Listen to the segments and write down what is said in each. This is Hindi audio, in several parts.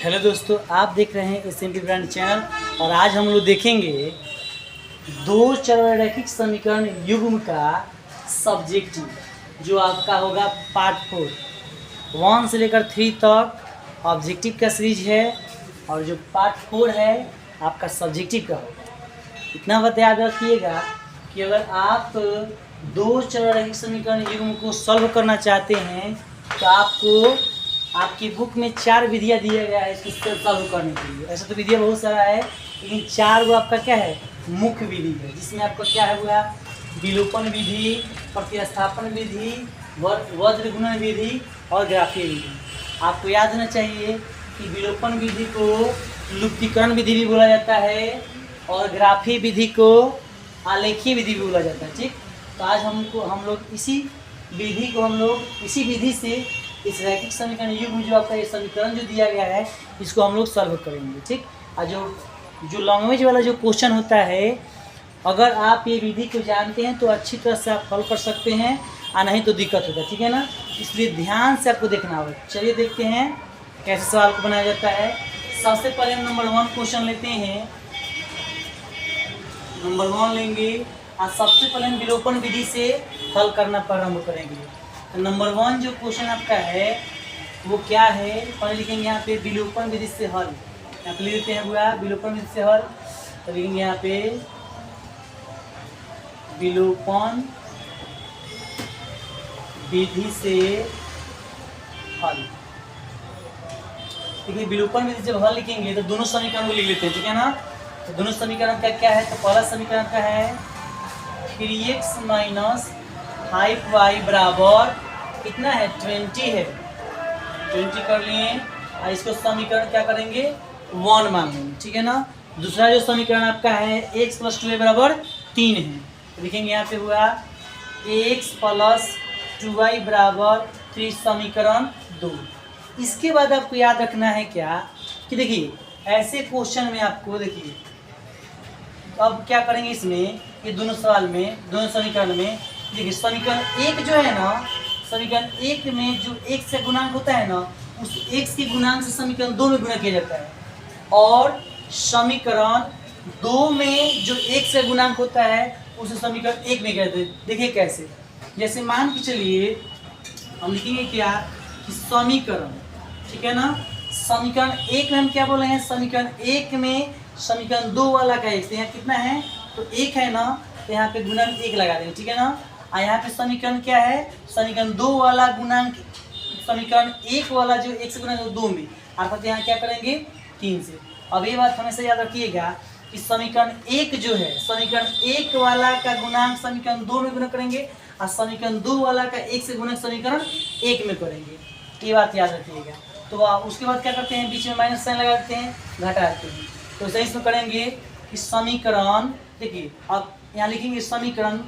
हेलो दोस्तों, आप देख रहे हैं एसएमपी ब्रांड चैनल। और आज हम लोग देखेंगे दो चररैखिक समीकरण युग्म का सब्जेक्टिव, जो आपका होगा पार्ट 4 1 से लेकर 3 तक ऑब्जेक्टिव का सीरीज है। और जो पार्ट 4 है आपका सब्जेक्टिव का होगा। इतना बात याद रखिएगा कि अगर आप दो चररैखिक समीकरण युग्म को सॉल्व करना चाहते हैं तो आपको आपकी बुक में 4 विधियाँ दिया गया है इसको सॉल्व करने के लिए। ऐसा तो विधियाँ बहुत सारा है, लेकिन 4 वो आपका क्या है, मुख्य विधि है, जिसमें आपका क्या है हुआ विलोपन विधि, प्रतिस्थापन विधि, वज्र गुणन विधि और ग्राफीय विधि। आपको याद होना चाहिए कि विलोपन विधि को लुप्तीकरण विधि भी बोला जाता है और ग्राफीय विधि को आलेखीय विधि भी बोला जाता है। ठीक, तो आज हम लोग इसी विधि से इस रैखिक समीकरण युग्म जो आपका ये समीकरण जो दिया गया है इसको हम लोग सॉल्व करेंगे। ठीक, और जो लैंग्वेज वाला जो क्वेश्चन होता है, अगर आप ये विधि को जानते हैं तो अच्छी तरह से आप हल कर सकते हैं, और नहीं तो दिक्कत होगा। ठीक है ना, इसलिए ध्यान से आपको देखना होगा। चलिए देखते हैं कैसे सवाल को बनाया जाता है। सबसे पहले हम नंबर 1 क्वेश्चन लेते हैं। नंबर 1 लेंगे और सबसे पहले हम विलोपन विधि से हल करना प्रारंभ करेंगे। तो नंबर 1 जो क्वेश्चन आपका है वो क्या है, पहले लिखेंगे यहाँ पे विलोपन विधि से हल। यहाँ पे लिख देते हैं हुआ विलोपन विधि से हल, तो लिखेंगे यहाँ पे विलोपन विधि से हल। देखिए विलोपन विधि जब हल लिखेंगे तो दोनों समीकरण को लिख लेते हैं। ठीक है ना, तो दोनों समीकरण का क्या है, तो पहला समीकरण का है 3x माइनस 5y बराबर कितना है, 20 है। 20 कर लिए और इसको समीकरण क्या करेंगे, 1 मान लेंगे। ठीक है ना, दूसरा जो समीकरण आपका है x प्लस 2y बराबर 3 है, तो लिखेंगे यहाँ पे हुआ x प्लस 2y बराबर 3 समीकरण 2। इसके बाद आपको याद रखना है क्या कि देखिए ऐसे क्वेश्चन में आपको देखिए अब क्या करेंगे, इसमें ये दोनों सवाल में दोनों समीकरण में देखिए समीकरण 1 जो है ना, समीकरण 1 में जो x से गुणांक होता है ना, उस x के गुणांक से समीकरण 2 में गुणा किया जाता है। और समीकरण 2 में जो x से गुणांक होता है उसे समीकरण 1 में कहते हैं। देखिए कैसे, जैसे मान के चलिए हम लिखेंगे क्या कि समीकरण, ठीक है ना, समीकरण 1 में हम क्या बोले हैं, समीकरण 1 में समीकरण 2 वाला का x यहाँ कितना है, तो 1 है ना, तो यहाँ पे गुणन 1 लगा देंगे। ठीक है ना, और यहाँ पे समीकरण क्या है, समीकरण 2 वाला गुणांक समीकरण 1 वाला जो 1 से गुणा 2 में, अर्थात यहाँ क्या करेंगे 3 से। अब ये बात हमेशा याद रखिएगा कि समीकरण 1 जो है, समीकरण 1 वाला का गुणांक समीकरण 2 में गुणा करेंगे और समीकरण 2 वाला का 1 से गुणा समीकरण 1 में करेंगे। ये बात याद रखिएगा। तो उसके बाद क्या करते हैं, बीच में माइनस साइन लगा देते हैं, घटा देते हैं। तो सही इसमें करेंगे कि समीकरण, देखिए अब यहाँ लिखेंगे समीकरण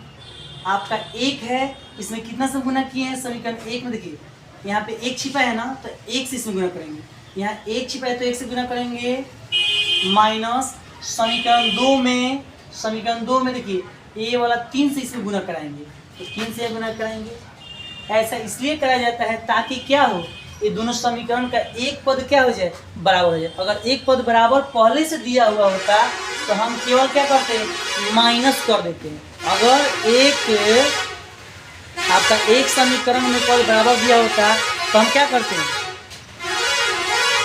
आपका 1 है, इसमें कितना से गुना किए हैं, समीकरण 1 में देखिए यहाँ पे 1 छिपा है ना, तो 1 से इसमें गुना करेंगे। यहाँ 1 छिपा है तो 1 से गुना करेंगे, माइनस समीकरण 2 में देखिए ये वाला 3 से इसमें गुना कराएंगे, तो 3 से गुना कराएंगे। ऐसा इसलिए कराया जाता है ताकि क्या हो, ये दोनों समीकरण का एक पद क्या हो जाए, बराबर हो जाए। अगर एक पद बराबर पहले से दिया हुआ होता तो हम केवल क्या करते हैं, माइनस कर देते हैं। अगर एक समीकरण में पद बराबर दिया होता तो हम क्या करते हैं,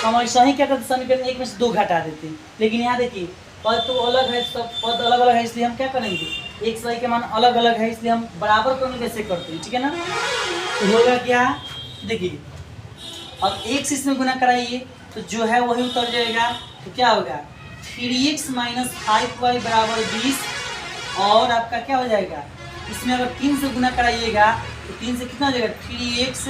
हम ऐसा ही क्या करते, समीकरण 1 में से 2 घटा देते हैं। लेकिन यहाँ देखिए पद तो अलग है, सब पद अलग अलग है, इसलिए हम क्या करेंगे, एक सही के मान अलग अलग है, इसलिए हम बराबर करने कैसे करते हैं। ठीक है ना, तो होगा क्या, देखिए अब 1 से इसमें गुना कराइए तो जो है वही उतर जाएगा। तो क्या होगा 3x माइनस 5y बराबर 20, और आपका क्या हो जाएगा, इसमें अगर 3 से गुना कराइएगा तो 3 से कितना हो जाएगा, 3x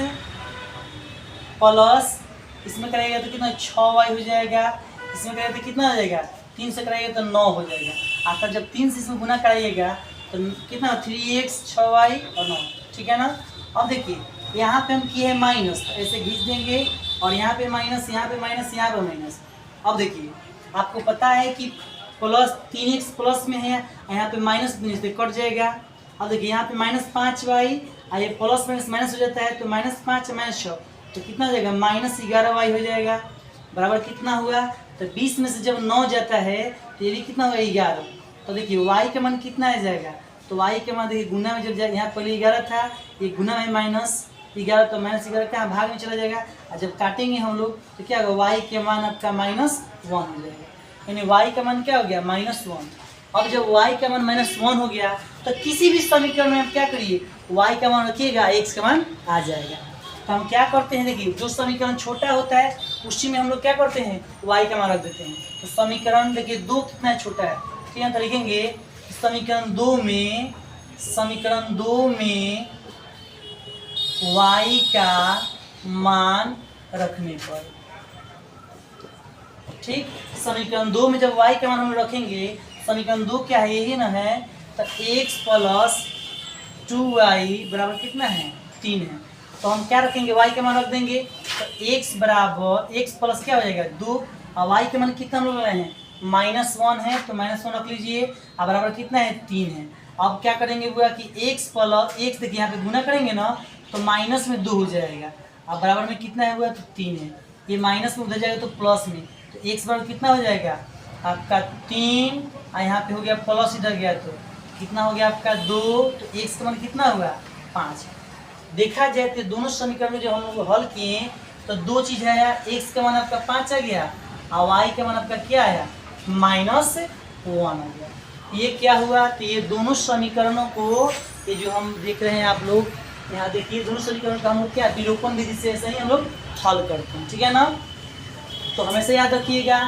प्लस इसमें कराइएगा तो कितना 6y हो जाएगा, इसमें कराइएगा तो कितना हो जाएगा, 3 से कराइएगा तो 9 हो जाएगा। आखिर जब 3 से इसमें गुना कराइएगा तो कितना 3x 6y और 9। ठीक है ना, अब देखिए यहाँ पे हम किए हैं माइनस, तो ऐसे खींच देंगे और यहाँ पे माइनस, यहाँ पे माइनस, यहाँ पे माइनस। अब देखिए आपको पता है कि प्लस 3x प्लस में है, यहाँ पे माइनस से कट जाएगा। अब देखिए यहाँ पे माइनस 5y और ये प्लस माइनस माइनस हो जाता है, तो -5 -6 तो कितना हो जाएगा, -11y हो जाएगा। बराबर कितना हुआ, तो 20 में से जब 9 जाता है तो ये भी कितना होगा 11। तो देखिए y का मान कितना आ जाएगा, तो y के मान देखिए गुना में जब यहाँ पहले 11 था, ये गुना में -11, तो -11 कहाँ भाग में चला जाएगा, और जब काटेंगे हम लोग तो क्या होगा, y के मान आपका -1 हो जाएगा, यानी y का मान क्या हो गया -1। अब जब y का मान -1 हो गया तो किसी भी समीकरण में आप क्या करिए, y का मान रखिएगा, x का मान आ जाएगा। तो हम क्या करते हैं, देखिए जो समीकरण छोटा होता है उसी में हम लोग क्या करते हैं, y का मान रख देते हैं। तो समीकरण देखिए 2 कितना छोटा है, तो यहाँ लिखेंगे समीकरण 2 में y का मान रखने पर, ठीक, समीकरण 2 में जब y का मान हम रखेंगे, समीकरण 2 क्या है, यही ना है, तो x + 2y बराबर कितना है 3 है। तो हम क्या रखेंगे, y का मान रख देंगे, तो x बराबर x प्लस क्या हो जाएगा 2, और y के मान कितना हम लोग रहे हैं -1 है, तो -1 रख लीजिए, और बराबर कितना है 3 है। अब क्या करेंगे हुआ कि x प्लस x, देखिए यहाँ पे गुना करेंगे ना तो माइनस में 2 हो जाएगा, अब बराबर में कितना है हुआ, तो 3 है, ये माइनस में उधर जाएगा तो प्लस में, तो x बराबर कितना हो जाएगा आपका 3, और यहाँ पे हो गया प्लस, इधर गया तो कितना हो गया आपका 2, तो x का मान कितना हुआ 5। देखा जाए तो दोनों समीकरण में जो हम लोग हल किए तो 2 चीज़ आया, x का मान आपका 5 आ गया और y का मान आपका क्या आया -1 आ गया। ये क्या हुआ, तो ये दोनों समीकरणों को, ये जो हम देख रहे हैं आप लोग यहाँ देखिए, दोनों समीकरणों का हम लोग क्या विलोपन विधि से ऐसे ही हम लोग हल करते हैं, ठीक है ना। तो हमेशा याद रखिएगा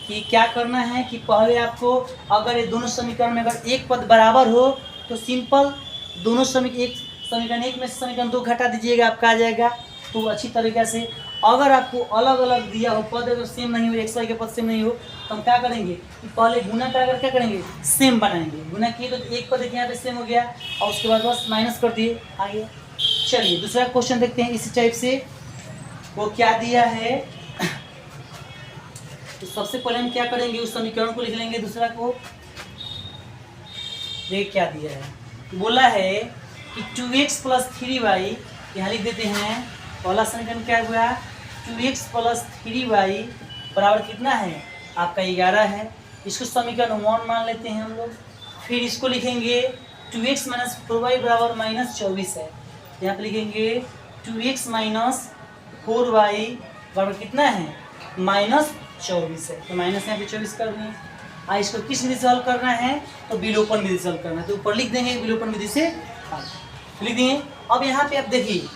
कि क्या करना है कि पहले आपको अगर ये दोनों समीकरण में अगर एक पद बराबर हो तो सिंपल दोनों समीकरण 1 में से समीकरण 2 घटा दीजिएगा, आपका आ जाएगा। तो अच्छी तरीक़े से अगर आपको अलग अलग दिया हो, पद अगर सेम नहीं हो, x y के पद सेम नहीं हो, तो हम क्या करेंगे कि पहले गुना का अगर क्या करेंगे सेम बनाएंगे, गुना किए तो एक पद यहाँ पे सेम हो गया और उसके बाद बस माइनस कर दिए आगे। चलिए दूसरा क्वेश्चन देखते हैं इसी टाइप से, वो क्या दिया है। तो सबसे पहले हम क्या करेंगे, उस समीकरण को लिख लेंगे, दूसरा को देख क्या दिया है, बोला है कि 2x + 3y, यहाँ लिख देते हैं। पहला समीकरण क्या हुआ 2x + 3y बराबर कितना है आपका 11 है, इसको समीकरण 1 मान लेते हैं हम लोग। फिर इसको लिखेंगे 2x - 4y बराबर -24 है, यहाँ पे लिखेंगे 2x - 4y बराबर कितना है -24 है, तो माइनस यहाँ पे 24 कर दें। इसको किस विधि से हल करना है, तो विलोपन विधि से हल करना है, तो ऊपर लिख देंगे विलोपन विधि से हल लिख देंगे। अब यहाँ पे आप देखिए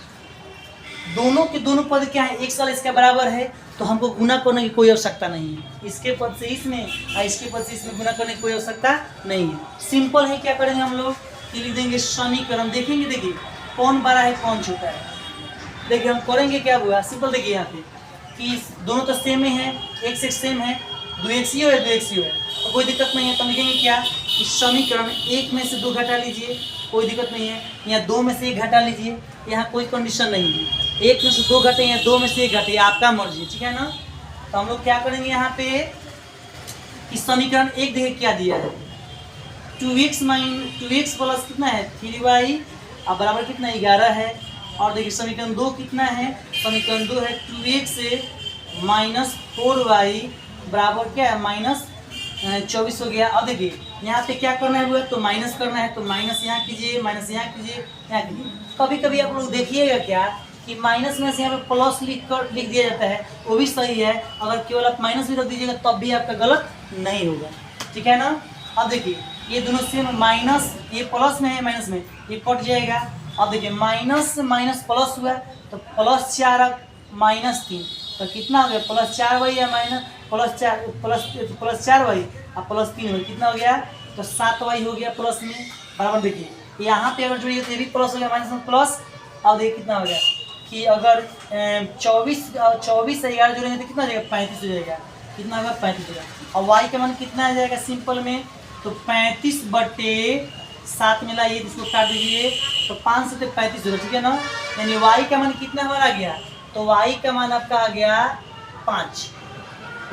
दोनों के दोनों पद क्या है, एक साल इसका बराबर है, तो हमको गुना करने की कोई आवश्यकता नहीं है, इसके पद से इसमें और इसके पद से इसमें गुना करने की कोई आवश्यकता नहीं है। सिंपल है, क्या करेंगे हम लोग कि लिख देंगे समीकरण, देखेंगे देखिए कौन बड़ा है कौन छोटा है। देखिए हम करेंगे क्या हुआ, सिंपल देखिए यहाँ पे कि दोनों तो सेम ही है, एक से सेम है, 2x ही हो है 2x ही हो है, तो कोई दिक्कत नहीं है। तो लिखेंगे क्या कि समीकरण 1 में से 2 घटा लीजिए, कोई दिक्कत नहीं है, यहाँ 2 में से 1 घटा लीजिए, यहाँ कोई कंडीशन नहीं है, 1 में से 2 घटे या 2 में से 1 घटे, आपका मर्जी, ठीक है ना। तो हम लोग क्या करेंगे यहाँ पे कि समीकरण 1 देखिए क्या दिया है, 2x प्लस कितना है 3y अब बराबर कितना 11 है। और देखिए समीकरण 2 कितना है, समीकरण 2 है 2x - 4y बराबर क्या है -24 हो गया। अब देखिए यहाँ पे क्या करना है, तो माइनस करना है, तो माइनस यहाँ कीजिए, माइनस यहाँ कीजिए, यहाँ कीजिए। कभी कभी आप लोग देखिएगा क्या कि माइनस में से यहाँ पे प्लस लिख दिया जाता है, वो भी सही है, अगर केवल आप माइनस भी रख दीजिएगा तब भी आपका गलत नहीं होगा, ठीक है ना। अब देखिए ये दोनों सेम, माइनस ये प्लस में है माइनस में, ये कट जाएगा। अब देखिए माइनस माइनस प्लस हुआ तो +4 -3, तो कितना हो गया +4y या +4y और +3 हो कितना हो गया, तो 7y हो गया प्लस में बराबर। देखिए यहाँ पे अगर जोड़िए तो ये भी प्लस हो गया, माइनस में प्लस। अब देखिए कितना हो गया कि अगर 24 से 11 जोड़ेंगे तो कितना हो जाएगा 35 हो जाएगा, कितना होगा 35 हो जाएगा। और y का मान कितना आ जाएगा सिंपल में, तो 35/7 में लाइए, इसको काट दीजिए, तो 5 से 35 होगा, ठीक है ना। यानी y का मान कितना हमारा आ गया, तो y का मान आपका आ गया 5,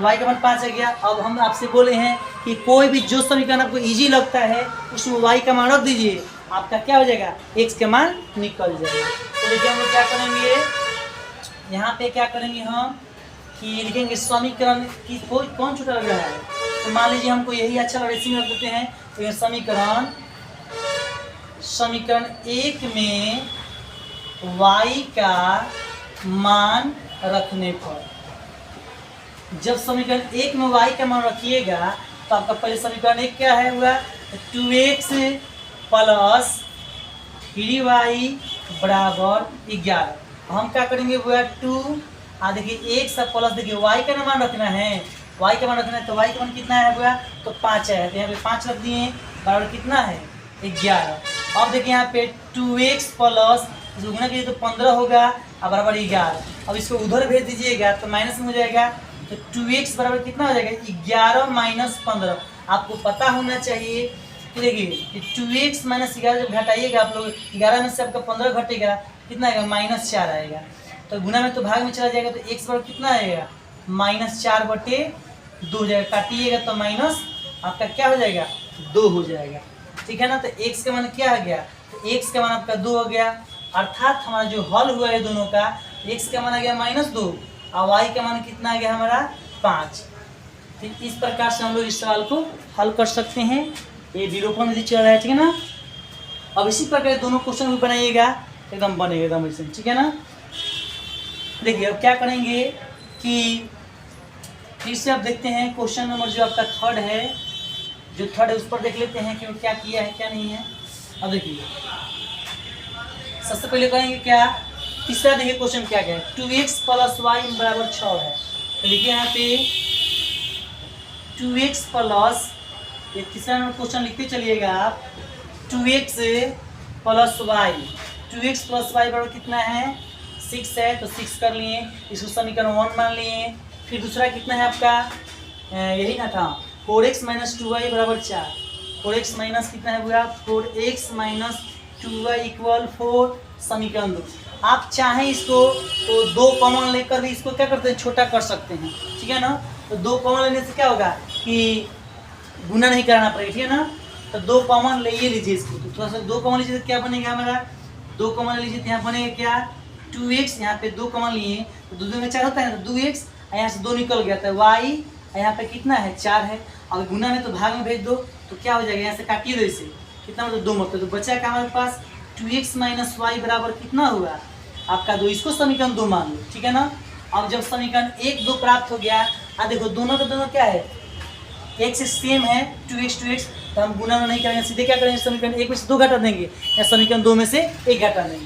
y का मान 5 आ गया। अब हम आपसे बोले हैं कि कोई भी जो समीकरण आपको इजी लगता है उसमें y का मान रख दीजिए, आपका क्या हो जाएगा x का मान निकल जाएगा। तो देखिए हम लोग क्या करेंगे, यहाँ पे क्या करेंगे हम कि लिखेंगे समीकरण की कौन छोटा लग रहा है, तो मान लीजिए हमको यही अच्छा लग रहा है, इसी में रख देते हैं। तो ये समीकरण 1 में y का मान रखने पर, जब समीकरण 1 में y का मान रखिएगा तो आपका पहले समीकरण 1 क्या है हुआ 2x प्लस 3y बराबर 11। हम क्या करेंगे हुआ 2 देखिए 1 सा प्लस देखिए y का मान रखना है, y का मान रखना है, तो y का मान कितना है हुआ तो 5 है, तो यहाँ पे 5 रख दिए बराबर कितना है 11। अब देखिए यहाँ पे 2x प्लस गुना कीजिए तो 15 होगा और बराबर 11। अब इसको उधर भेज दीजिएगा तो माइनस में हो जाएगा, तो 2x बराबर कितना हो जाएगा 11 माइनस 15। आपको पता होना चाहिए कि देखिए 2x माइनस 11 जब घटाइएगा आप लोग 11 में से आपका 15 घटेगा कितना आएगा -4 आएगा, तो गुना में तो भाग में चला जाएगा, तो x बराबर कितना आएगा -4/2 हो जाएगा, काटिएगा तो माइनस आपका क्या हो जाएगा 2 हो जाएगा, ठीक है ना। तो x का मान क्या हो गया, तो x का मान आपका 2 हो गया, अर्थात हमारा जो हल हुआ है दोनों का x का मान आ गया -2 और y का मान कितना आ गया हमारा 5। ठीक, इस प्रकार से हम लोग इस सवाल को हल कर सकते हैं। ये विलोपन विधि चल रहा है, ठीक है ना। अब इसी प्रकार दोनों क्वेश्चन भी बनाइएगा, एकदम बनेगा एकदम ऐसे, ठीक है ना। देखिए अब क्या करेंगे कि फिर से अब देखते हैं क्वेश्चन नंबर जो आपका थर्ड है, जो थर्ड है उस पर देख लेते हैं कि वो क्या किया है क्या नहीं है। अब देखिए सबसे पहले करेंगे क्या, तीसरा देखिए क्वेश्चन क्या क्या है 2x प्लस वाई बराबर 6 है, तो देखिए यहाँ पे 2x प्लस, ये तीसरा नंबर क्वेश्चन लिखते चलिएगा आप 2x plus Y, 2x plus Y बराबर कितना है 6 है, तो 6 कर लिए, इसको समीकरण 1 मान लिए। फिर दूसरा कितना है आपका यही ना था 4x माइनस 2y बराबर 4, 4x माइनस कितना है पूरा 4x माइनस 2y इक्वल 4, समीकरण 2। आप चाहें इसको तो 2 कॉमन लेकर भी इसको क्या करते हैं छोटा कर सकते हैं, ठीक है ना। तो 2 कॉमन लेने से क्या होगा कि गुना नहीं कराना पड़ेगा, ठीक है ना। तो 2 कॉमन ले लीजिए इसको, तो थोड़ा सा 2 कॉमन लीजिए तो क्या बनेगा हमारा 2 कॉमन लीजिए तो यहाँ बनेगा क्या 2x, यहाँ पे 2 कॉमन लिए तो 2 में 4 होता है ना, तो 2x यहाँ से 2 निकल गया था, y यहाँ पे कितना है 4 है, और गुना में तो भाग में भेज दो तो क्या हो जाएगा यहाँ से काटिए दो इसे, कितना मतलब 2 मतलब, तो बचा क्या हमारे पास 2x माइनस वाई बराबर कितना हुआ आपका 2, इसको समीकरण 2 मान लो, ठीक है ना। अब जब समीकरण 1 2 प्राप्त हो गया, देखो दोनों का दोनों क्या है एक से सेम है 2x, तो हम गुना नहीं करेंगे, सीधे क्या करेंगे समीकरण 1 में से 2 घटा देंगे या समीकरण 2 में से 1 घटा देंगे।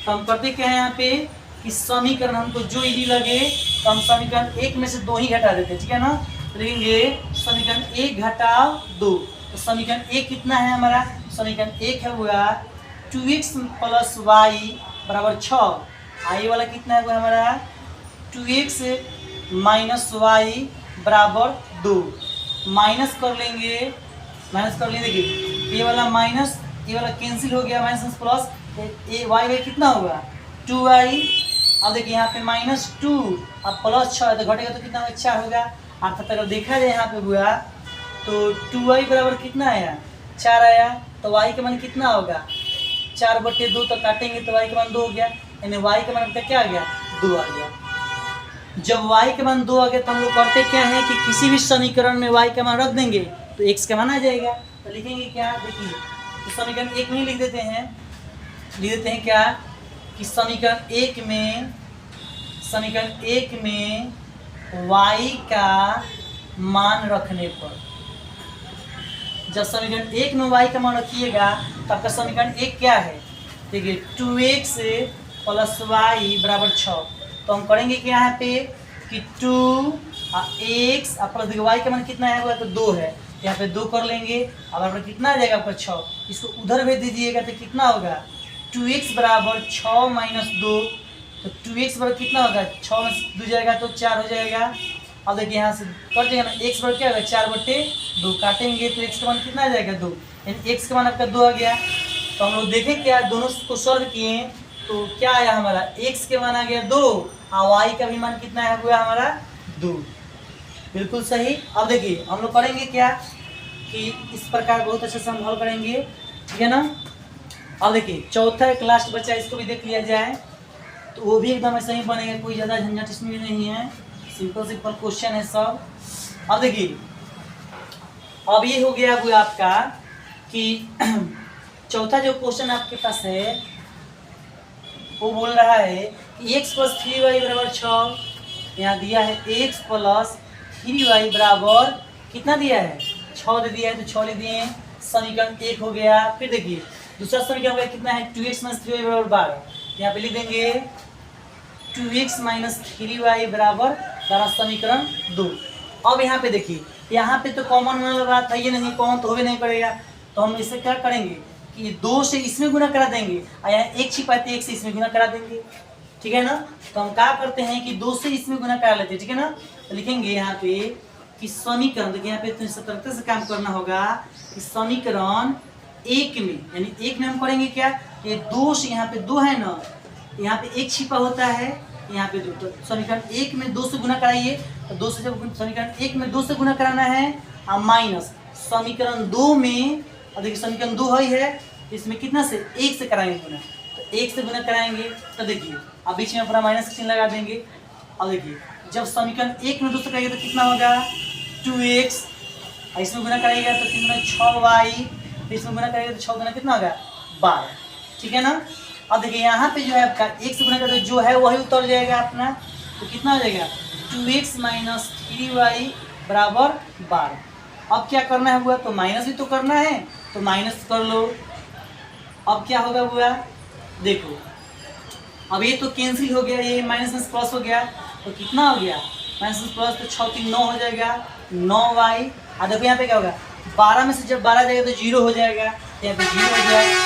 तो हम करते क्या है यहाँ पे कि समीकरण हमको जो इजी लगे तो हम समीकरण 1 में से 2 ही घटा देते हैं, ठीक है ना। तो लिखेंगे समीकरण 1 घटाओ 2, तो समीकरण 1 कितना है हमारा, समीकरण 1 है हुआ 2x प्लस वाई बराबर 6, आई वाला कितना है हुआ हमारा 2x माइनस वाई बराबर 2, माइनस कर लेंगे, देखिए ये वाला माइनस ये वाला कैंसिल हो गया, माइनस प्लस ए वाई कितना होगा 2y। अब देखिए यहाँ पे -2 अब प्लस 6 तो घटेगा तो कितना होगा 4 होगा, अर्थात अगर देखा जाए यहाँ पे हुआ तो 2y बराबर कितना आया 4 आया, तो y का मान कितना होगा 4/2, तो काटेंगे तो y का मान 2 हो गया, यानी y का मान आपका क्या आ गया 2 आ गया। जब y का मान 2 आ गया तो हम लोग करते क्या है कि किसी भी समीकरण में y का मान रख देंगे तो x का मान आ जाएगा, तो लिखेंगे क्या देखिए तो समीकरण 1 में ही लिख देते हैं क्या कि समीकरण 1 में y का मान रखने पर, जब समीकरण 1 में y का मान रखिएगा तो आपका समीकरण 1 क्या है देखिए 2x प्लस वाई बराबर 6, तो हम करेंगे क्या यहाँ पे कि 2x प्लस देखिए y का मान कितना है हुआ तो 2 है, यहाँ पे 2 कर लेंगे, अब आपका कितना आ जाएगा आपका 6, इसको उधर भेज दीजिएगा तो कितना होगा 2x बराबर 6 माइनस 2, तो 2x बराबर कितना होगा 6 में 2 जाएगा तो 4 हो जाएगा। अब देखिए यहाँ से कट जाएगा ना, x बराबर क्या होगा 4/2, काटेंगे तो x का मान कितना आ जाएगा 2, यानी x का मान आपका 2 आ गया। तो हम लोग देखें क्या दोनों को सॉल्व किए तो क्या आया हमारा x के मान आ गया 2 और y का भी मान कितना है हुआ हमारा 2, बिल्कुल सही। अब देखिए हम लोग करेंगे क्या कि इस प्रकार बहुत अच्छे से हम हल करेंगे, ठीक है ना। अब देखिए चौथा एक लास्ट बचा, इसको भी देख लिया जाए तो वो भी एकदम ऐसा ही बनेगा, कोई ज़्यादा झंझट इसमें भी नहीं है, सिंपल सिंपल क्वेश्चन है सब। अब देखिए, अब ये हो गया वो आपका कि चौथा जो क्वेश्चन आपके पास है वो बोल रहा है कि x प्लस 3y बराबर 6। यहाँ दिया है x प्लस 3y बराबर कितना दिया है, 6 दे दिया है, तो 6 ले दिए हैं। समीकरण 1 हो गया। फिर देखिए दूसरा समीकरण हो गया कितना है, 2x माइनस 3y बराबर 12। यहाँ पे लिख देंगे 2x माइनस 3y बराबर 12, समीकरण 2। अब यहाँ पे देखिए, यहाँ पे तो कॉमन होने लगा था, ये नहीं कॉमन तो होवे नहीं करेगा, तो हम इसे क्या करेंगे कि 2 से इसमें गुना करा देंगे और यहाँ 1 छिपा है तो 1 से इसमें गुना करा देंगे, ठीक है ना। तो हम क्या करते हैं कि 2 से इसमें गुना करा लेते हैं, ठीक है ना। तो लिखेंगे यहाँ पे कि समीकरण, देखिए यहाँ पे तो सतर्कता से काम करना होगा कि समीकरण 1 में, यानी 1 में हम करेंगे क्या, ये 2 से यहाँ पे 2 है ना, यहाँ पे 1 छिपा होता है, यहाँ पे 2, तो समीकरण 1 में 2 से गुना कराइए। तो 2 से जब समीकरण 1 में 2 से गुना कराना है और माइनस समीकरण 2 में, और देखिए समीकरण 2 है, इसमें कितना से 1 से कराएंगे गुना, तो 1 से गुना कराएंगे। तो देखिए अब बीच में अपना माइनस का चिन्ह लगा देंगे। अब देखिए जब समीकरण 1 में 2 से कराइएगा तो कितना होगा 2x, इसमें गुना कराइएगा तो कितना 6y, इसमें गुना कराइएगा तो 6 गुना कितना होगा 12, ठीक है ना। अब देखिए यहाँ पे जो है आपका 1 से गुना करते जो है वही उतर जाएगा अपना, तो कितना हो जाएगा 2x माइनस 3y बराबर 12। अब क्या करना है हुआ, तो माइनस भी तो करना है, तो माइनस कर लो। अब क्या होगा हुआ, देखो अब ये तो कैंसिल हो गया, ये माइनस में प्लस हो गया, तो कितना हो गया माइनस में प्लस, तो 6 3 9 हो जाएगा 9y। और देखो यहाँ पे क्या होगा 12 में से जब 12 जाएगा तो 0 हो जाएगा, यहाँ पे 0 हो जाएगा,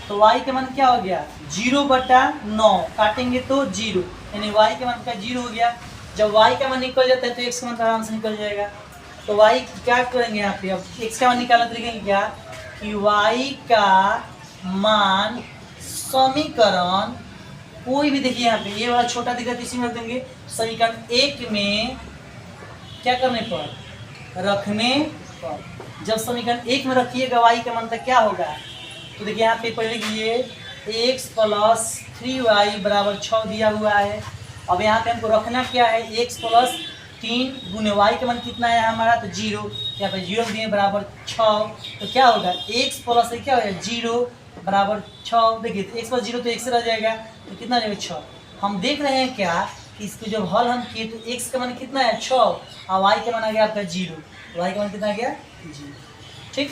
तो y का मान क्या हो गया 0/9, काटेंगे तो 0, यानी y के मान का 0 हो गया। जब y का मान निकल जाता है तो x का मान आराम से निकल जाएगा। तो y क्या करेंगे यहाँ पे, अब x का मान निकालना तो लिखेंगे क्या कि y का मान समीकरण कोई भी, देखिए यहाँ पे ये वाला छोटा दिखा इसी में रख देंगे, समीकरण 1 में क्या करने पर, रखने पर। जब समीकरण 1 में रखिएगा y का मान क्या होगा, तो देखिए यहाँ पे पहले लिखिए x प्लस 3y बराबर 6 दिया हुआ है। अब यहाँ पे हमको रखना क्या है, x प्लस 3 गुने y का मान कितना है हमारा, तो 0, यहाँ पे 0 दिए बराबर 6, तो क्या होगा x प्लस क्या होगा 0 बराबर 6। देखिए तो x प्लस 0 तो x से रह जाएगा, तो कितना जाएगा 6। हम देख रहे हैं क्या कि इसको जब हल हम किए तो x का मान कितना है 6 और y का मान आ गया आपका 0, y का मान कितना आ गया 0, ठीक।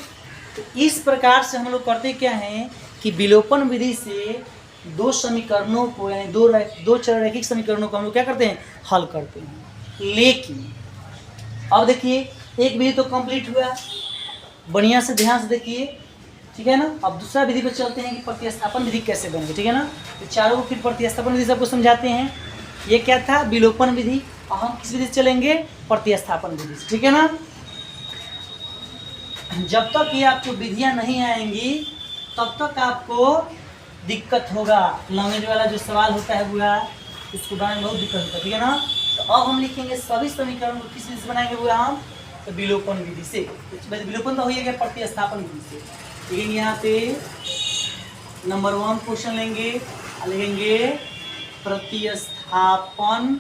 तो इस प्रकार से हम लोग करते क्या हैं कि विलोपन विधि से दो समीकरणों को, यानी दो चररैखिक समीकरणों को हम लोग क्या करते हैं, हल करते हैं। लेकिन अब देखिए एक विधि तो कंप्लीट हुआ, बढ़िया से ध्यान से देखिए, ठीक है ना। अब दूसरा विधि पे चलते हैं कि प्रतिस्थापन विधि कैसे बनेगी, ठीक है ना। तो चारों को फिर प्रतिस्थापन विधि सबको समझाते हैं। ये क्या था विलोपन विधि, और हम किस विधि से चलेंगे, प्रतिस्थापन विधि से, ठीक है ना। जब तक ये आपको विधियां नहीं आएंगी तब तक आपको दिक्कत होगा। लैंग्वेज वाला जो सवाल होता है हुआ इसको बनाने में बहुत दिक्कत होता है, ठीक है ना। तो अब हम लिखेंगे सभी समीकरण को किस विधि से बनाएंगे हुआ हम, तो विलोपन विधि से। विलोपन तो हो गया, प्रतिस्थापन विधि से लिखेंगे। यहाँ पे नंबर 1 क्वेश्चन लेंगे, लिखेंगे प्रतिस्थापन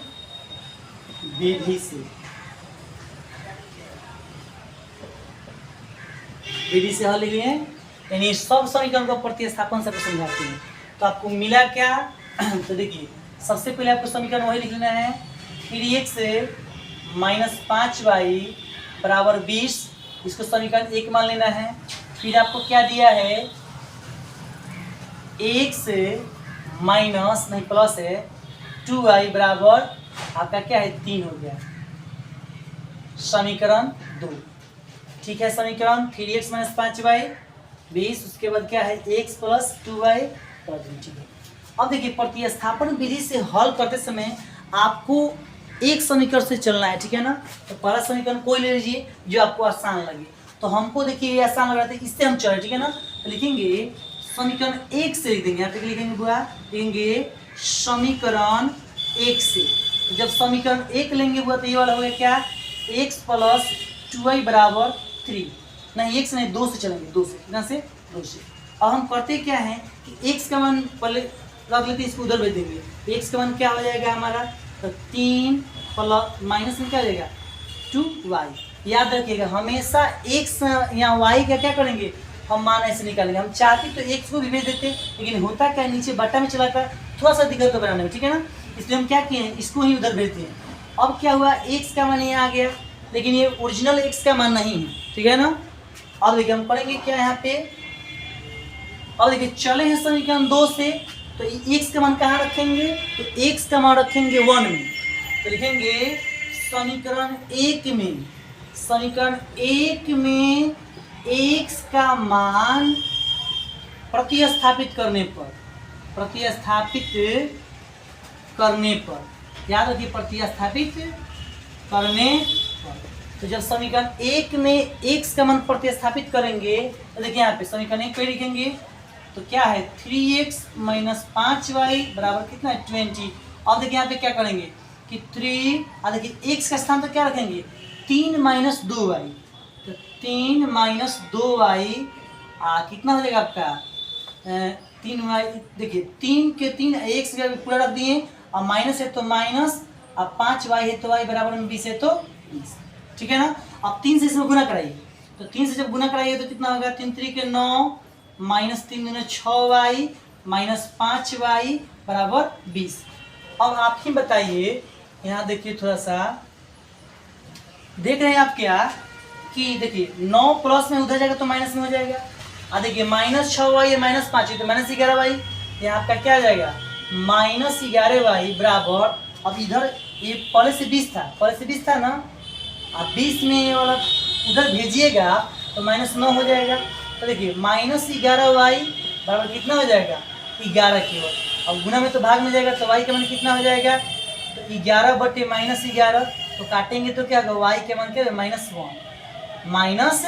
विधि से, विधि से हल लिखे, यानी सब समीकरण को प्रतिस्थापन से समझाते हैं। तो आपको मिला क्या, तो देखिए सबसे पहले आपको समीकरण वही लिख लेना है, 3x माइनस 5y बराबर 20, इसको समीकरण 1 मान लेना है। फिर आपको क्या दिया है, x माइनस नहीं प्लस है 2y बराबर आपका क्या है 3 हो गया, समीकरण 2, ठीक है। समीकरण 3x माइनस 5y 20, उसके बाद क्या है x प्लस 2y, ठीक है। अब देखिए प्रतिस्थापन विधि से हल करते समय आपको एक समीकरण से चलना है, ठीक है ना। तो पहला समीकरण कोई ले लीजिए जो आपको आसान लगे। तो हमको देखिए ये आसान लग रहा था, इससे हम चले, ठीक है ना। तो लिखेंगे समीकरण 1 से लिख देंगे, यहाँ पे लिखेंगे बुआ, लिखेंगे समीकरण 1 से। तो जब समीकरण 1 लेंगे बुआ तो ये वाला हो गया क्या, x प्लस 2y बराबर 3, नहीं 1 से नहीं 2 से चलेंगे, 2 से, कितना से 2 से। अब हम करते क्या हैं कि x का मान पहले रख लेते, इसको उधर भेज देंगे, x का मान क्या हो जाएगा हमारा, तो 3 प्लस माइनस में क्या हो जाएगा 2y। याद रखिएगा हमेशा x या y का क्या करेंगे हम मान ऐसे निकालेंगे। हम चाहते तो x को भी भेज देते, लेकिन होता क्या नीचे बटा में चला था, थोड़ा सा दिक्कत तो बनाने में, ठीक है ना, इसलिए हम क्या किए हैं इसको ही उधर भेजते हैं। अब क्या हुआ x का मान यहाँ आ गया, लेकिन ये ओरिजिनल x का मान नहीं है, ठीक है ना। अब देखिए हम पढ़ेंगे क्या यहाँ पे, अब देखिए चले हैं समीकरण 2 से, तो x का मान कहाँ रखेंगे, तो x का मान रखेंगे 1 में, तो लिखेंगे समीकरण 1 में, समीकरण 1 में x का मान प्रतिस्थापित करने पर, प्रतिस्थापित करने पर, याद रखिए प्रतिस्थापित करने पर। तो जब समीकरण 1 में x का मान प्रतिस्थापित करेंगे तो देखिए यहाँ पे समीकरण 1 पे लिखेंगे तो क्या है 3x माइनस 5y बराबर कितना है 20। अब देखिए यहाँ पे क्या करेंगे कि 3 देखिए x का स्थान तो क्या रखेंगे 3 माइनस 2y, तो 3 माइनस 2y कितना हो जाएगा आपका 3y। देखिए 3 के 3 x का पूरा रख दिए, और माइनस है तो माइनस, अब 5y है तो y बराबर में 20 है तो 20, ठीक है ना। अब 3 से इसमें गुना कराइए, तो 3 से जब गुना कराइए तो कितना होगा 3 3 के 9 माइनस 3 दूनी 6y माइनस 5y बराबर 20। अब आप ही बताइए, यहाँ देखिए थोड़ा सा देख रहे हैं आप क्या कि देखिए 9 प्लस में उधर जाएगा तो माइनस में हो जाएगा, देखिए माइनस 6y माइनस 5 तो माइनस 11y, यहाँ आपका क्या आ जाएगा माइनस 11y बराबर, अब इधर ये पहले से 20 था, पहले से 20 था ना, अब 20 में ये वाला उधर भेजिएगा तो माइनस 9 हो जाएगा, तो देखिए माइनस 11y बराबर कितना हो जाएगा 11 केवल, अब गुना में तो भाग में जाएगा तो y का मान कितना हो जाएगा तो 11 बटे माइनस 11, तो काटेंगे तो क्या होगा y के मान क्या माइनस 1, माइनस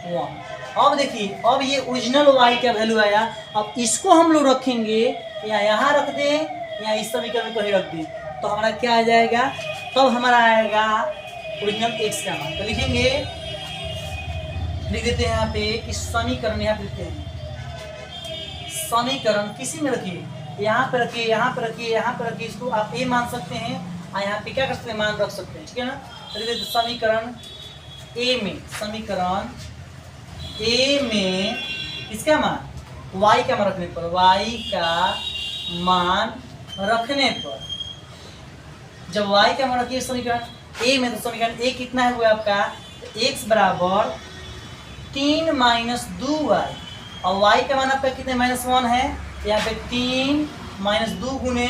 1। अब देखिए अब ये ओरिजिनल y का वैल्यू आया, अब इसको हम लोग रखेंगे या यहाँ रख दें या इस समीकरण में कहीं रख दें, तो हमारा क्या आ जाएगा, तब हमारा आएगा ओरिजिनल x का मान। तो लिखेंगे, लिख देते हैं यहाँ पे कि समीकरण, यहाँ पे लिखते हैं समीकरण किसी में रखिए, यहाँ पे रखिए, यहाँ पे रखिए, यहाँ पे रखिए, इसको आप a मान सकते हैं और यहाँ पे क्या कर सकते हैं मान रख सकते हैं, ठीक है ना। तो लिख देते समीकरण a में, समीकरण a में किसका मान y का मान रखने पर, y का मान रखने पर, जब y का मान रखिए समीकरण a में, तो समीकरण a कितना है वो आपका x बराबर 3 माइनस 2y, और y का मान आपका कितने माइनस 1 है, यहाँ पे 3 माइनस 2 गुने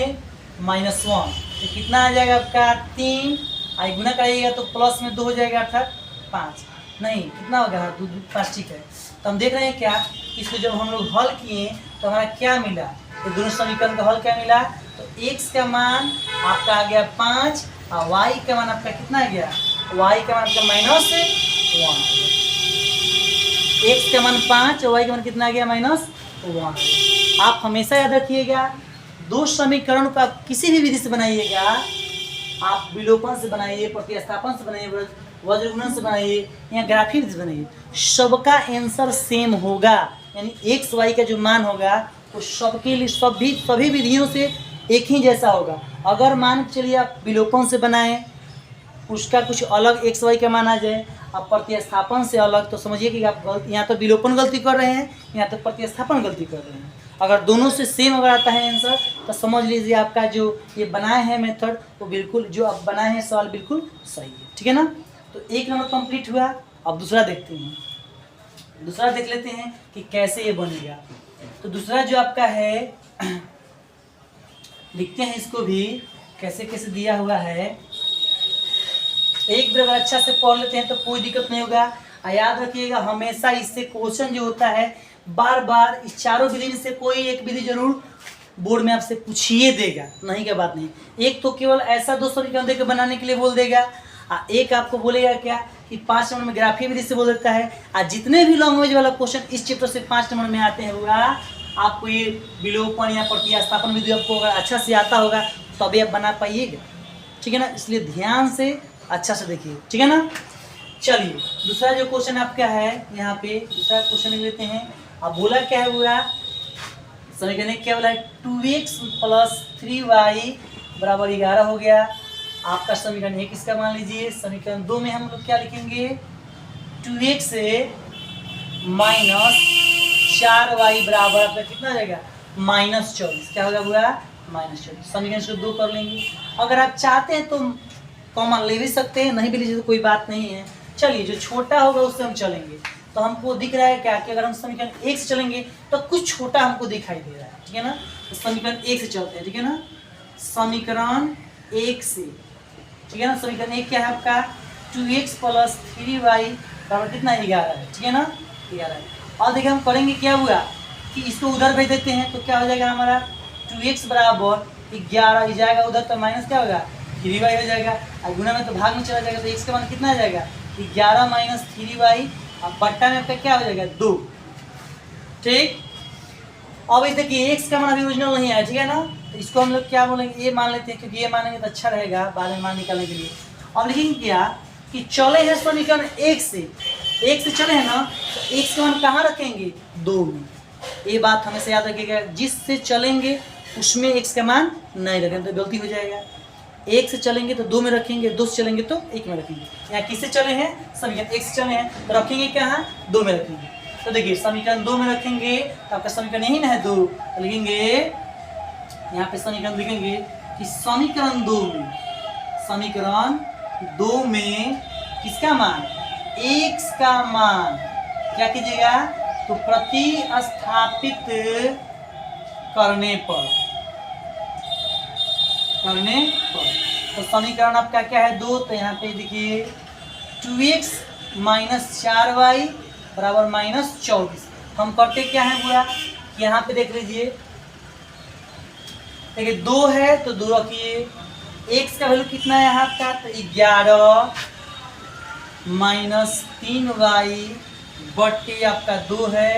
माइनस 1, तो कितना आ जाएगा आपका 3, आई गुना कराइएगा तो प्लस में 2 हो जाएगा अर्थात 5, नहीं कितना होगा 2 2 5, ठीक है। तो हम देख रहे हैं क्या, इसको जब हम लोग हल किए तो हमारा क्या मिला, तो दोनों समीकरण का हल क्या मिला, तो x का मान आपका आ गया 5 और y का मान आपका कितना आ गया, y का मान आपका माइनस 1, x का मान 5 और y का मान कितना आ गया माइनस 1। आप हमेशा याद रखिएगा दो समीकरण को आप किसी भी विधि से बनाइएगा, आप विलोपन से बनाइए, प्रतिस्थापन से बनाइए, वज्रगुणन से बनाइए या ग्राफी विधि से बनाइए, सबका आंसर सेम होगा, यानी x y का जो मान होगा वो सबके लिए सभी विधियों से एक ही जैसा होगा। अगर मान चलिए आप विलोपन से बनाएं उसका कुछ अलग x y का मान आ जाए, आप प्रतिस्थापन से अलग, तो समझिए कि आप यहाँ तो विलोपन गलती कर रहे हैं, यहाँ तो प्रतिस्थापन गलती कर रहे हैं। अगर दोनों से सेम अगर आता है आंसर तो समझ लीजिए आपका जो ये बनाए हैं मेथड वो बिल्कुल, जो आप बनाए हैं सवाल बिल्कुल सही है, ठीक है ना। तो एक नंबर कंप्लीट हुआ, अब दूसरा देखते हैं, दूसरा देख लेते हैं कि कैसे ये बनेगा। तो दूसरा जो आपका है लिखते हैं इसको भी कैसे कैसे दिया हुआ है, एक बार अगर अच्छा से पढ़ लेते हैं तो कोई दिक्कत नहीं होगा। याद रखिएगा हमेशा इससे क्वेश्चन जो होता है बार बार इस चारों विधि में से कोई एक विधि जरूर बोर्ड में आपसे पूछिए देगा, नहीं क्या बात नहीं। एक तो केवल ऐसा 2 समीकरण देकर बनाने के लिए बोल देगा, एक आपको बोलेगा क्या कि 5 नंबर में ग्राफी विधि से बोल देता है, और जितने भी लैंग्वेज वाला क्वेश्चन इस चैप्टर से 5 नंबर में आते हैं हुआ, आपको ये विलोपन या प्रतिस्थापन विधि आपको अगर अच्छा से आता होगा तभी आप बना पाइएगा, ठीक है ना। इसलिए ध्यान से अच्छा से देखिए, ठीक है ना। चलिए दूसरा जो क्वेश्चन आपका है, यहाँ पे दूसरा क्वेश्चन लिख लेते हैं। अब बोला क्या है हुआ, समीकरण क्या बोला है 2x प्लस 3y बराबर 11 हो गया, आपका समीकरण 1 इसका मान लीजिए। समीकरण 2 में हम लोग क्या लिखेंगे, 2x माइनस 4y बराबर आपका कितना आ जाएगा, -24। क्या होगा बुआ, -24। समीकरण इसको 2 कर लेंगे। अगर आप चाहते हैं तो कॉमन ले भी सकते हैं, नहीं भी लीजिए तो कोई बात नहीं है। चलिए जो छोटा होगा उससे हम चलेंगे। तो हमको दिख रहा है क्या कि अगर हम समीकरण 1 से चलेंगे तो कुछ छोटा हमको दिखाई दे रहा है, ठीक है ना। तो समीकरण 1 से चलते हैं, ठीक है ना। समीकरण 1 से, ठीक है ना। समीकरण 1 क्या है आपका, 2x + 3y बराबर कितना, 11 है, ठीक है ना, 11 है। और देखिए हम करेंगे क्या हुआ कि इसको उधर भेज देते हैं तो क्या हो जाएगा हमारा, 2x बराबर 11 जाएगा उधर तो माइनस क्या होगा, 3y हो जाएगा। और गुना में तो भाग में चला जाएगा तो x का मान कितना आ जाएगा, 11 - 3y। अब बट्टा में आपका क्या हो जाएगा, 2। ठीक, अब इस देखिए x का मान अभी ओरिजिनल नहीं आया, ठीक है ना। तो इसको हम लोग क्या बोलेंगे, ये मान लेते हैं, क्योंकि ये मानेंगे तो अच्छा रहेगा बाद में मान निकालने के लिए। अब लिखेंगे क्या कि चले हैं समीकरण 1 से चले हैं ना, तो x का मान कहाँ रखेंगे, 2 में। ये बात हमेशा याद रखिएगा, जिससे चलेंगे उसमें x का मान नहीं रखेंगे तो गलती हो जाएगा। 1 से चलेंगे तो 2 में रखेंगे, 2 से चलेंगे तो 1 में रखेंगे। यहाँ किससे चले हैं, समीकरण 1 से चले हैं तो रखेंगे क्या है, 2 में रखेंगे। तो देखिए समीकरण 2 में रखेंगे तो आपका समीकरण यही ना है 2, तो लिखेंगे यहाँ पे समीकरण लिखेंगे कि समीकरण 2 में किसका मान, x का मान क्या कीजिएगा, तो प्रतिस्थापित करने पर तो समीकरण आपका क्या है, 2। तो यहाँ पे देखिए 2x - 4y बराबर -24। हम करते क्या है पूरा, यहाँ पे देख लीजिए, देखिए 2 है तो 2 रखिए। x का वैल्यू कितना है यहाँ का, तो 11 - 3y बट्टे आपका 2 है।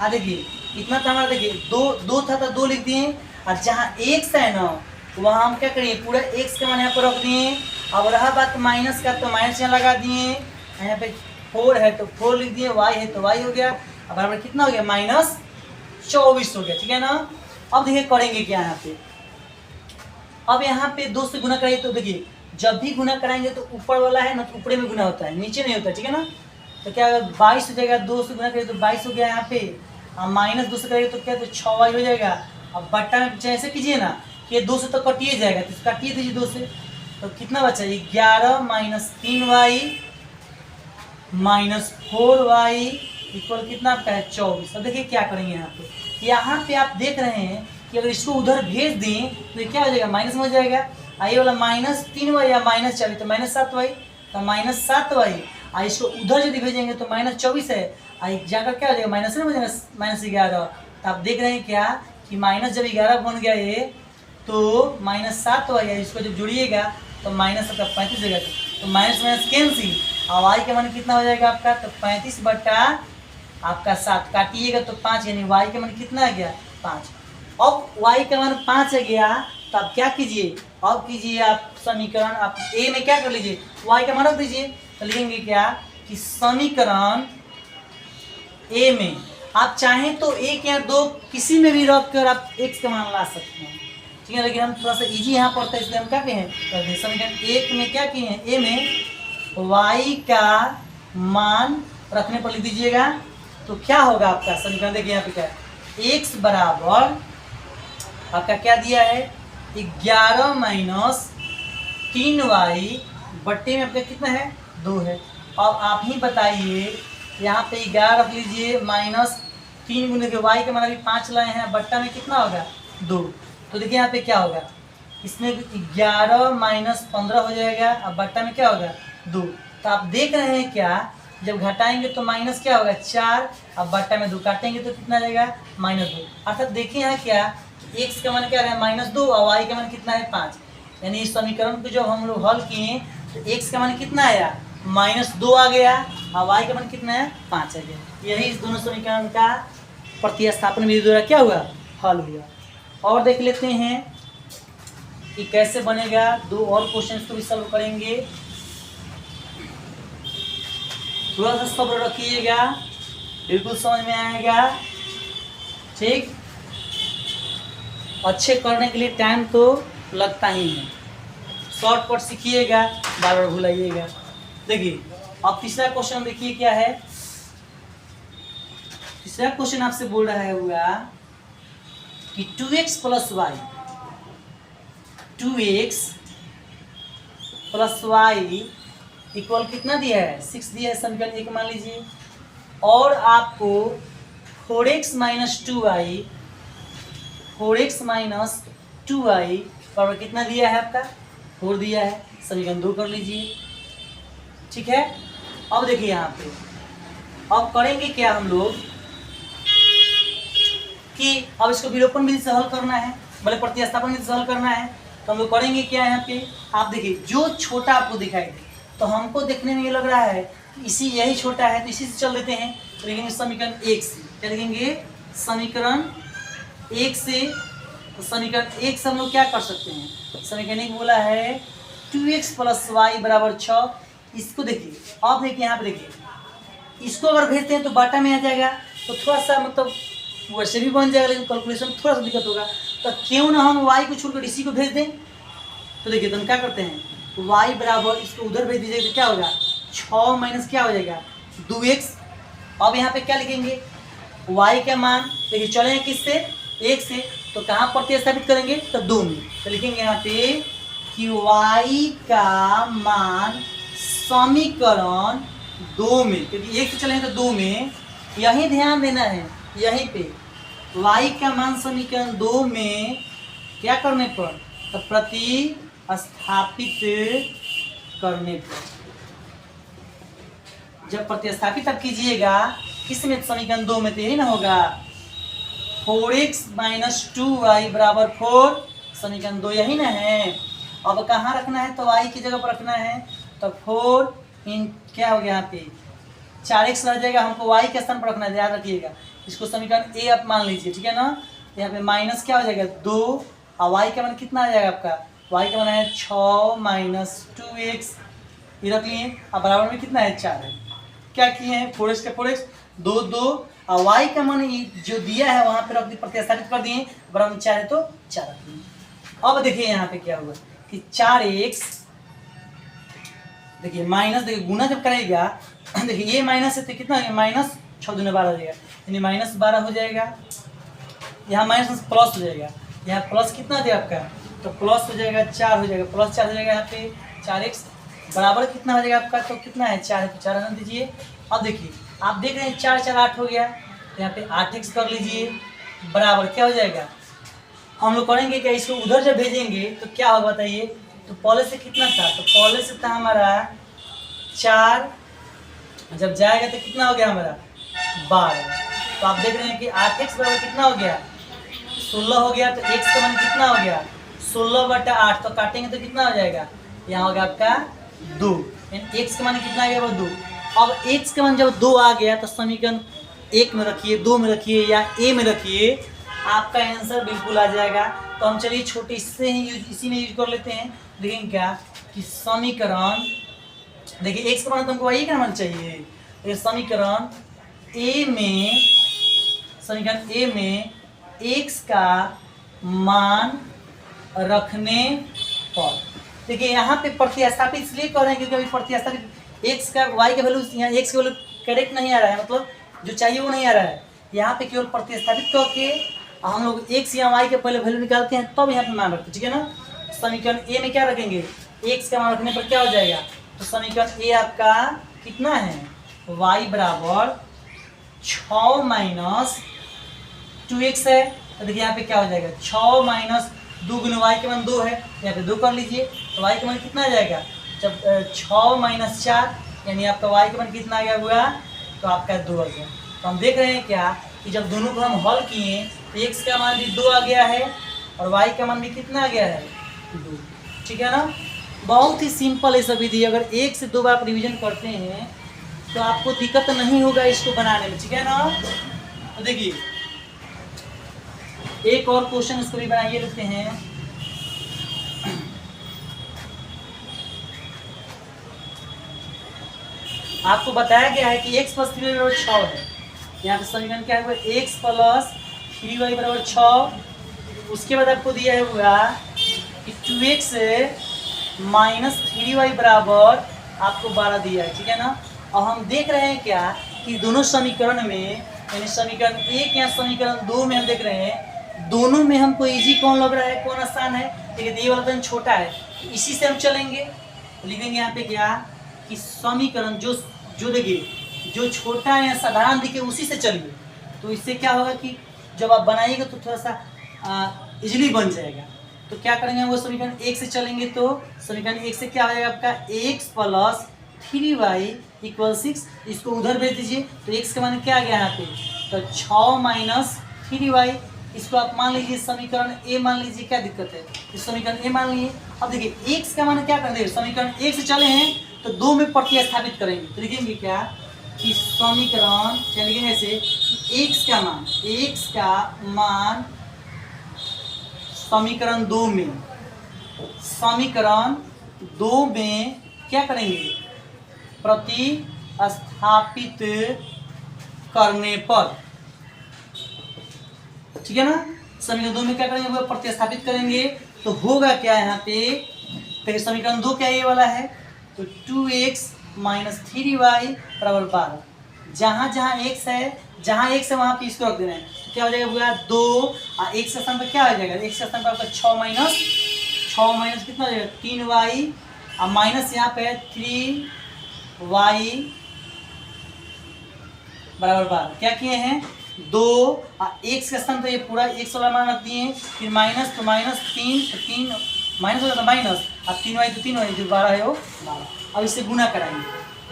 देखिए इतना था हमारा, देखिए 2 था तो 2 लिख दिए, और जहाँ x है ना तो वहाँ हम क्या करिए, पूरा x का मान यहाँ पर रख दिए। अब रहा बात माइनस का, तो माइनस यहाँ लगा दिए। यहाँ पे 4 है तो 4 लिख दिए, y है तो y हो गया। अब बराबर कितना हो गया, -24 हो गया, ठीक है ना। अब देखिए करेंगे क्या यहाँ पे, अब यहाँ पे 2 से गुना करेंगे तो देखिए जब भी गुना कराएंगे तो ऊपर वाला है ना तो ऊपरे में गुना होता है, नीचे नहीं होता, ठीक है ना। तो क्या 22 हो जाएगा, 2 से गुना करेंगे तो 22 हो गया यहाँ पे। -2 से करेंगे तो क्या, तो 6y हो जाएगा। अब बट्टा में जैसे कीजिए ना कि 2 से तो कटिए जाएगा, तो काटिए दीजिए 2 से, तो कितना बचा, 11 - 3y -4y इक्वल कितना आपका है, 24। अब देखिए क्या करेंगे यहाँ पे आप देख रहे हैं कि अगर इसको उधर भेज दें तो ये क्या हो जाएगा, माइनस में हो जाएगा। ये वाला -3y या -4 तो -7y, तो -7y। इसको उधर यदि भेजेंगे तो -24 है, जाकर क्या हो जाएगा, माइनस में हो जाएगा, -11। तो आप देख रहे हैं क्या कि माइनस जब 11 बन गया ये तो -7y है, इसको जब जुड़िएगा तो माइनस आपका 35 हो जाएगा। तो माइनस कैंसिल, और y का मान कितना हो जाएगा आपका, तो 35 बटा आपका 7 काटिएगा तो 5, यानी y का मान कितना आ गया, 5। अब y का मान 5 आ गया तो आप क्या कीजिए, अब कीजिए आप समीकरण, आप a में क्या कर लीजिए, y का मान रख दीजिए। तो लिखेंगे क्या कि समीकरण a में आप चाहें तो 1 या 2 किसी में भी रख कर आप x का मान ला सकते हैं, ठीक है। लेकिन हम थोड़ा सा इजी यहाँ पढ़ते हैं, इसलिए हम क्या कहें, समीकरण 1 में क्या किए हैं, a में y का मान रखने पर लिख दीजिएगा। तो क्या होगा आपका समीकरण, देखिए यहाँ पे क्या है, x बराबर आपका क्या दिया है, 11 - 3y बट्टे में आपका कितना है, 2 है। अब आप ही बताइए, यहाँ पे 11 रख लीजिए, -3 गुने के y के मान अभी 5 लाए हैं, बट्टा में कितना होगा, 2। तो देखिए यहाँ पे क्या होगा, इसमें 11 - 15 हो जाएगा, अब बट्टा में क्या होगा, 2। तो आप देख रहे हैं क्या, जब घटाएंगे तो माइनस क्या होगा, 4, अब बट्टा में 2 काटेंगे तो कितना आ जाएगा, -2। अर्थात देखिए यहाँ क्या, x का मान क्या है, -2, और y का मान कितना है, 5। यानी इस समीकरण को जब हम लोग हल किए तो x का मान कितना आया, -2 आ गया, और y का मान कितना है, 5 आ गया। यही इस दोनों समीकरण का प्रतिस्थापन विधि द्वारा क्या हुआ, हल हुआ। और देख लेते हैं कि कैसे बनेगा, 2 और क्वेश्चन को भी सॉल्व करेंगे। थोड़ा सा सब्र रखिएगा, बिल्कुल समझ में आएगा, ठीक। अच्छे करने के लिए टाइम तो लगता ही है, शॉर्टकट सीखिएगा, बार बार भुलाइएगा। देखिए अब तीसरा क्वेश्चन देखिए क्या है। तीसरा क्वेश्चन आपसे बोल रहा है हुआ कि 2x plus Y, 2x plus Y equal कितना दिया है, 6 दिया है, समीकरण 1 मान लीजिए। और आपको 4x minus 2y, 4x minus 2y बराबर कितना दिया है आपका, 4 दिया है, समीकरण 2 कर लीजिए। ठीक है, अब देखिए यहाँ पे अब करेंगे क्या हम लोग कि अब इसको विलोपन विधि से हल करना है, भले प्रतिस्थापन विधि से हल करना है। तो हम लोग करेंगे क्या यहाँ पे, आप देखिए जो छोटा आपको दिखाई दे, तो हमको देखने में ये लग रहा है कि इसी यही छोटा है, तो इसी से चल देते हैं। तो लिखेंगे समीकरण 1 से, क्या लिखेंगे, समीकरण 1 से। तो समीकरण 1 से हम लोग क्या कर सकते हैं, समीकरण 1 बोला है 2x प्लस वाई बराबर 6। इसको देखिए, अब देखिए यहाँ पे देखिए, इसको अगर भेजते हैं तो बाटा में आ जाएगा, तो थोड़ा सा मतलब वैसे भी बन जाएगा, लेकिन कैलकुलेशन थोड़ा सा दिक्कत होगा। तो क्यों ना हम y को छोड़कर इसी को भेज दें। तो देखिए तो हम क्या करते हैं, y बराबर इसको उधर भेज दीजिएगा तो क्या होगा, 6 माइनस क्या हो जाएगा 2x। अब यहाँ पे क्या लिखेंगे, y का मान देखिए चलेंगे किससे, 1 से, तो कहाँ प्रतिस्थापित करेंगे, तो 2 में। तो लिखेंगे यहाँ पे कि y का मान समीकरण 2 में, क्योंकि 1 से चलेंगे तो 2 में, यही ध्यान देना है, यहीं पे y का मान समीकरण 2 में क्या करने पर, तो प्रतिस्थापित करने पर। जब प्रतिस्थापित आप कीजिएगा किस में, समीकरण 2 में, तो यही ना होगा 4x माइनस 2y बराबर 4, समीकरण 2 यही ना है। अब कहाँ रखना है, तो y की जगह पर रखना है, तो 4 इन क्या हो गया यहाँ पे 4x रह जाएगा, हमको y के स्थान पर रखना है, याद रखिएगा। इसको समीकरण a आप मान लीजिए, ठीक है ना। यहाँ पे माइनस क्या हो जाएगा 2, और y का मान कितना आ जाएगा आपका, y का मान है 6 माइनस 2x, ये रख लिए। अब बराबर में कितना है 4 है, क्या किए हैं 4x का 4x 2 2, और y का मान जो दिया है वहाँ पे रख दी, प्रतिस्थापित कर दिए, बराबर में 4 है तो 4 रख दिए। अब देखिए यहाँ पे क्या हुआ कि 4x, देखिए माइनस, देखिए गुना जब करेगा देखिए ये माइनस है तो कितना है, माइनस 6 दूनी 12 हो जाएगा, यानी माइनस 12 हो जाएगा। यहाँ माइनस प्लस हो जाएगा, यहाँ प्लस कितना दे आपका, तो प्लस हो जाएगा 4 हो जाएगा, प्लस 4 हो जाएगा यहाँ पे 4x बराबर कितना हो जाएगा आपका, तो कितना है 4 है, तो 4 आना दीजिए। अब देखिए आप देख रहे हैं 4 4 8 हो गया, तो यहाँ पे 8x कर लीजिए, बराबर क्या हो जाएगा। हम लोग करेंगे क्या, इसको उधर जब भेजेंगे तो क्या होगा बताइए, तो पहले से कितना था, तो पहले से था हमारा 4, जब जाएगा तो कितना हो गया हमारा 12। तो आप देख रहे हैं कि 8x बराबर कितना हो गया 16 हो गया, तो x का मान कितना हो गया 16/8, तो काटेंगे तो कितना हो जाएगा, यहाँ होगा आपका 2, x का मान कितना आ गया वो 2। अब x का मान जब 2 आ गया तो समीकरण 1 में रखिए, 2 में रखिए या a में रखिए, आपका आंसर बिल्कुल आ जाएगा। तो हम चलिए छोटे इससे ही इसी में यूज कर लेते हैं। देखेंगे क्या कि समीकरण, देखिए x का मान तो हमको y का मान चाहिए, तो समीकरण a में, समीकरण a में x का मान रखने पर, देखिए यहाँ पे प्रतिस्थापित इसलिए कर रहे हैं क्योंकि अभी प्रतिस्थापित x का y का वैल्यू, यहाँ x का वैल्यू करेक्ट नहीं आ रहा है, मतलब जो चाहिए वो नहीं आ रहा है। यहाँ पे केवल प्रतिस्थापित करके हम लोग x या y के पहले वैल्यू निकालते हैं, तब यहाँ पे मान रखते हैं, ठीक है ना। समीकरण a में क्या रखेंगे, x का मान रखने पर क्या हो जाएगा, तो समीकरण a आपका कितना है, y बराबर 6 माइनस 2x है। तो देखिए यहाँ पे क्या हो जाएगा 6 माइनस 2 गुना y के मान 2 है, यहाँ पे 2 कर लीजिए, तो y के मान कितना आ जाएगा, जब 6 माइनस 4, यानी आपका y के मान कितना आ गया हुआ, तो आपका 2 आ गया। तो हम देख रहे हैं क्या कि जब दोनों को हम हल किए तो x का मान भी 2 आ गया है और y का मान भी कितना आ गया है 2, ठीक है ना। बहुत ही सिंपल है सब विधि, अगर 1 से 2 बार आप रिविजन करते हैं तो आपको दिक्कत नहीं होगा इसको बनाने में, ठीक है ना। तो देखिए एक और क्वेश्चन इसको भी बनाइए लेते हैं। आपको बताया गया है कि x प्लस 3y बराबर 6 है, यहाँ पे समीकरण क्या है, x प्लस 3y बराबर 6। उसके बाद आपको दिया है हुआ कि 2x -3y बराबर आपको 12 दिया है, ठीक है ना। अब हम देख रहे हैं क्या कि दोनों समीकरण में, यानी समीकरण 1 या समीकरण 2 में हम देख रहे हैं दोनों में हमको इजी कौन लग रहा है, कौन आसान है। देखिए ये वाला तो छोटा है, इसी से हम चलेंगे। लिखेंगे यहाँ पे क्या कि समीकरण जो देखिए जो छोटा है या साधारण दिखे उसी से चलिए। तो इससे क्या होगा कि जब आप बनाइएगा तो थोड़ा सा इजीली बन जाएगा। तो क्या करेंगे, वो समीकरण 1 से चलेंगे तो समीकरण 1 से क्या हो जाएगा आपका x + 3y = 6। इसको उधर भेज दीजिए तो x का मान क्या आ गया यहाँ पे, तो 6 - 3y। इसको आप मान लीजिए समीकरण ए मान लीजिए, क्या दिक्कत है, इस समीकरण ए मान लीजिए। अब देखिए x का मान क्या कर देंगे, समीकरण 1 से चले हैं तो 2 में प्रतिस्थापित करेंगे। तो लिखेंगे क्या कि समीकरण क्या लिखेंगे ऐसे, x का मान समीकरण 2 में क्या करेंगे, प्रतिस्थापित करने पर, ठीक है ना। समीकरण 2 में क्या करेंगे, वो प्रतिस्थापित करेंगे तो होगा क्या यहाँ पे, तो समीकरण 2 क्या ये वाला है, तो 2x - 3y = 12। जहाँ x है वहाँ पे इसको रख देना है। तो क्या हो जाएगा पूरा 2 और x के स्थान पर क्या आ जाएगा, x के स्थान पर आपका 6 माइनस कितना हो जाएगा 3y और माइनस यहाँ पे 3y = 12। क्या किए हैं 2 और x के स्थान पर ये पूरा x वाला मान रख दिए, फिर माइनस तो माइनस 3 माइनस हो जाता माइनस और 3y तो 3y, जो 12 है वो 12। अब इससे गुना कराएंगे।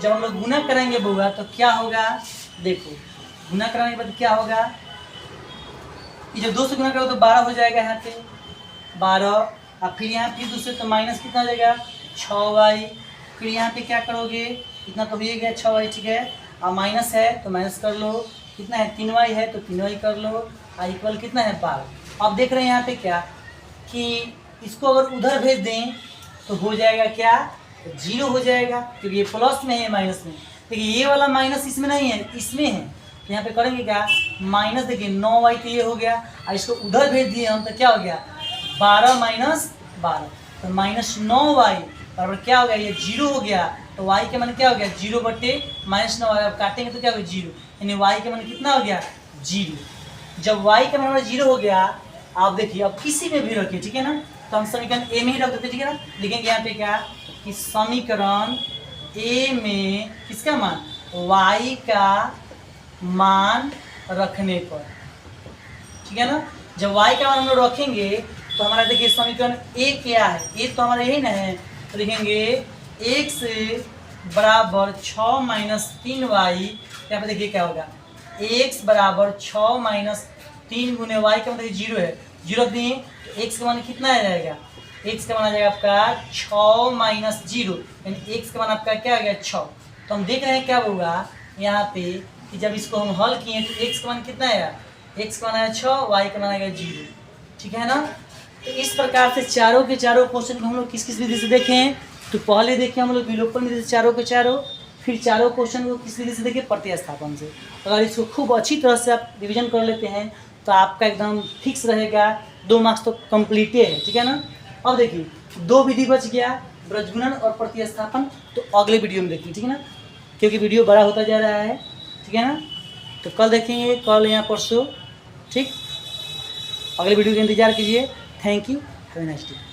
जब हम लोग गुना कराएंगे बउआ तो क्या होगा, देखो गुना कराने के बाद क्या होगा कि जब 2 से गुना करो तो 12 हो जाएगा यहाँ पे 12, और फिर यहाँ फिर दूसरे तो माइनस कितना हो जाएगा 6y। फिर यहाँ पे क्या करोगे, इतना तो हो गया 6y, ठीक है, और माइनस है तो माइनस कर लो, कितना है 3y है तो 3y कर लो, और इक्वल कितना है 12। अब देख रहे हैं यहाँ पे क्या कि इसको अगर उधर भेज दें तो हो जाएगा क्या, 0 हो जाएगा, क्योंकि ये प्लस में है माइनस में। देखिए ये वाला माइनस इसमें नहीं है, इसमें है। तो यहाँ पे करेंगे क्या, माइनस देखिए 9y तो ये हो गया, और इसको उधर भेज दिए हम तो क्या हो गया 12 - 12, तो -9y बराबर क्या हो गया, ये 0 हो गया। तो y के मान क्या हो गया 0/-9y। अब काटेंगे तो क्या होगा 0, यानी y के मान कितना हो गया 0। जब y का मान 0 हो गया, आप देखिए अब किसी में भी रखिए, ठीक है ना। तो हम समीकरण ए में ही रख देते, ठीक है ना। लिखेंगे यहाँ पे क्या कि समीकरण ए में किसका मान, y का मान रखने पर, ठीक है ना। जब y का मान हम लोग रखेंगे तो हमारा देखिए समीकरण ए क्या है, ए तो हमारा यही ना है। तो लिखेंगे x = 6 - 3y। यहाँ पे देखिए क्या होगा, x = 6 - 3 × y का मतलब 0 है, 0 दिए तो x का मान कितना आ जाएगा, x का मान आ जाएगा आपका 6 - 0, यानी x का मान आपका क्या आ गया 6। तो हम देख रहे हैं क्या होगा यहाँ पे कि जब इसको हम हल किए तो x का मान कितना आया, x का मान आया 6, y का मान आएगा 0, ठीक है ना। तो इस प्रकार से चारों के चारों क्वेश्चन को हम लोग किस किस विधि से देखें, तो पहले देखें हम लोग विलोपन विधि से चारों के चारों, फिर चारों क्वेश्चन को किस विधि से देखें, प्रतिस्थापन से। अगर इसको खूब अच्छी तरह से आप रिविजन कर लेते हैं तो आपका एकदम फिक्स रहेगा, 2 मार्क्स तो कंप्लीट है, ठीक है ना। अब देखिए 2 विधि बच गया, ब्रजगुणन और प्रतिस्थापन, तो अगले वीडियो में देखिए, ठीक है ना, क्योंकि वीडियो बड़ा होता जा रहा है, ठीक है ना। तो कल देखेंगे, कल या परसों, ठीक। अगले वीडियो का इंतजार कीजिए। Thank you, have a nice day.